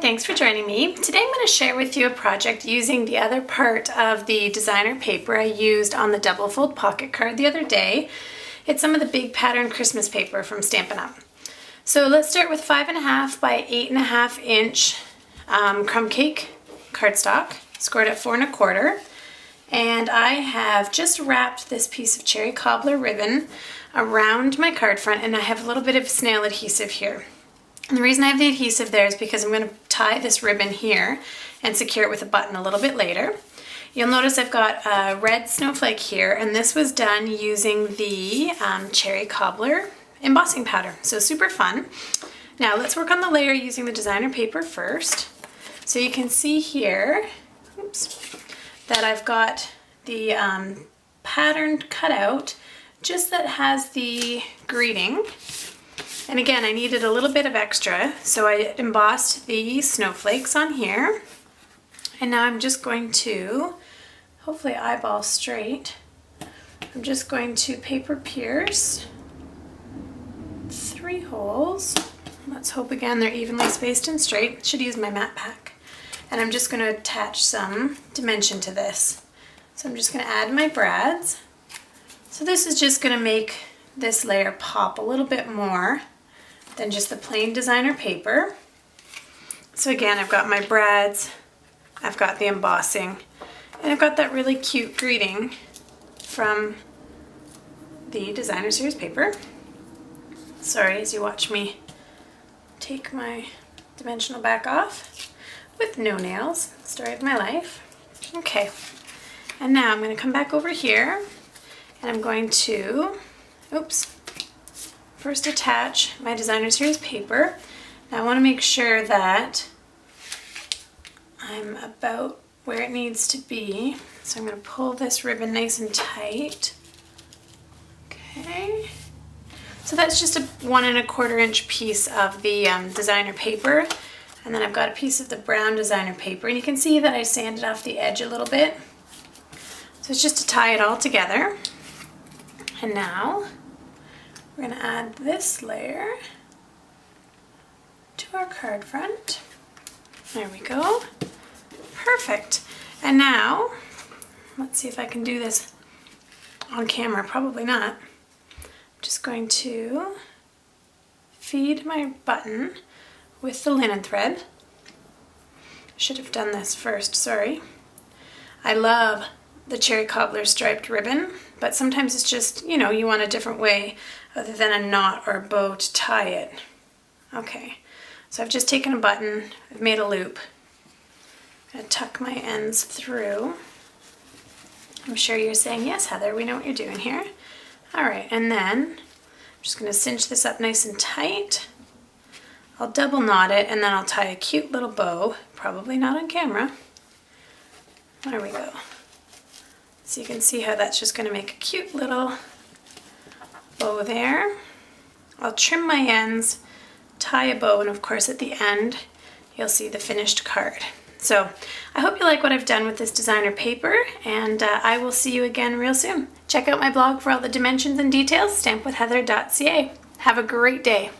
thanks for joining me. Today I'm going to share with you a project using the other part of the designer paper I used on the double fold pocket card the other day. It's some of the big pattern Christmas paper from Stampin' Up! So let's start with 5.5 by 8.5 inch crumb cake cardstock, scored at 4 1/4. And I have just wrapped this piece of cherry cobbler ribbon around my card front, and I have a little bit of snail adhesive here. And the reason I have the adhesive there is because I'm going to tie this ribbon here and secure it with a button a little bit later. You'll notice I've got a red snowflake here, and this was done using the cherry cobbler embossing pattern. So super fun. Now let's work on the layer using the designer paper first. So you can see here, oops, that I've got the pattern cut out just that has the greeting. And again, I needed a little bit of extra, so I embossed the snowflakes on here. And now I'm just going to, hopefully eyeball straight, I'm just going to paper pierce 3 holes. Let's hope again they're evenly spaced and straight. Should use my matte pack. And I'm just going to attach some dimension to this. So I'm just going to add my brads. So this is just going to make this layer pop a little bit more than just the plain designer paper. So again, I've got my brads, I've got the embossing, and I've got that really cute greeting from the designer series paper. Sorry, as you watch me take my dimensional back off with no nails, story of my life. Okay, and now I'm going to come back over here and I'm going to, oops, first attach my designer series paper. Now I want to make sure that I'm about where it needs to be. So I'm going to pull this ribbon nice and tight. Okay. So that's just a 1 1/4 inch piece of the designer paper. And then I've got a piece of the brown designer paper. And you can see that I sanded off the edge a little bit. So it's just to tie it all together. And now we're going to add this layer to our card front. There we go. Perfect. And now, let's see if I can do this on camera. Probably not. I'm just going to feed my button with the linen thread. Should have done this first, sorry. I love the cherry cobbler striped ribbon, but sometimes it's just, you know, you want a different way other than a knot or a bow to tie it. Okay, so I've just taken a button, I've made a loop. I'm going to tuck my ends through. I'm sure you're saying, yes, Heather, we know what you're doing here. All right, and then I'm just going to cinch this up nice and tight. I'll double knot it, and then I'll tie a cute little bow, probably not on camera. There we go. So you can see how that's just going to make a cute little bow there. I'll trim my ends, tie a bow, and of course at the end you'll see the finished card. So I hope you like what I've done with this designer paper, and I will see you again real soon. Check out my blog for all the dimensions and details, stampwithheather.ca. Have a great day.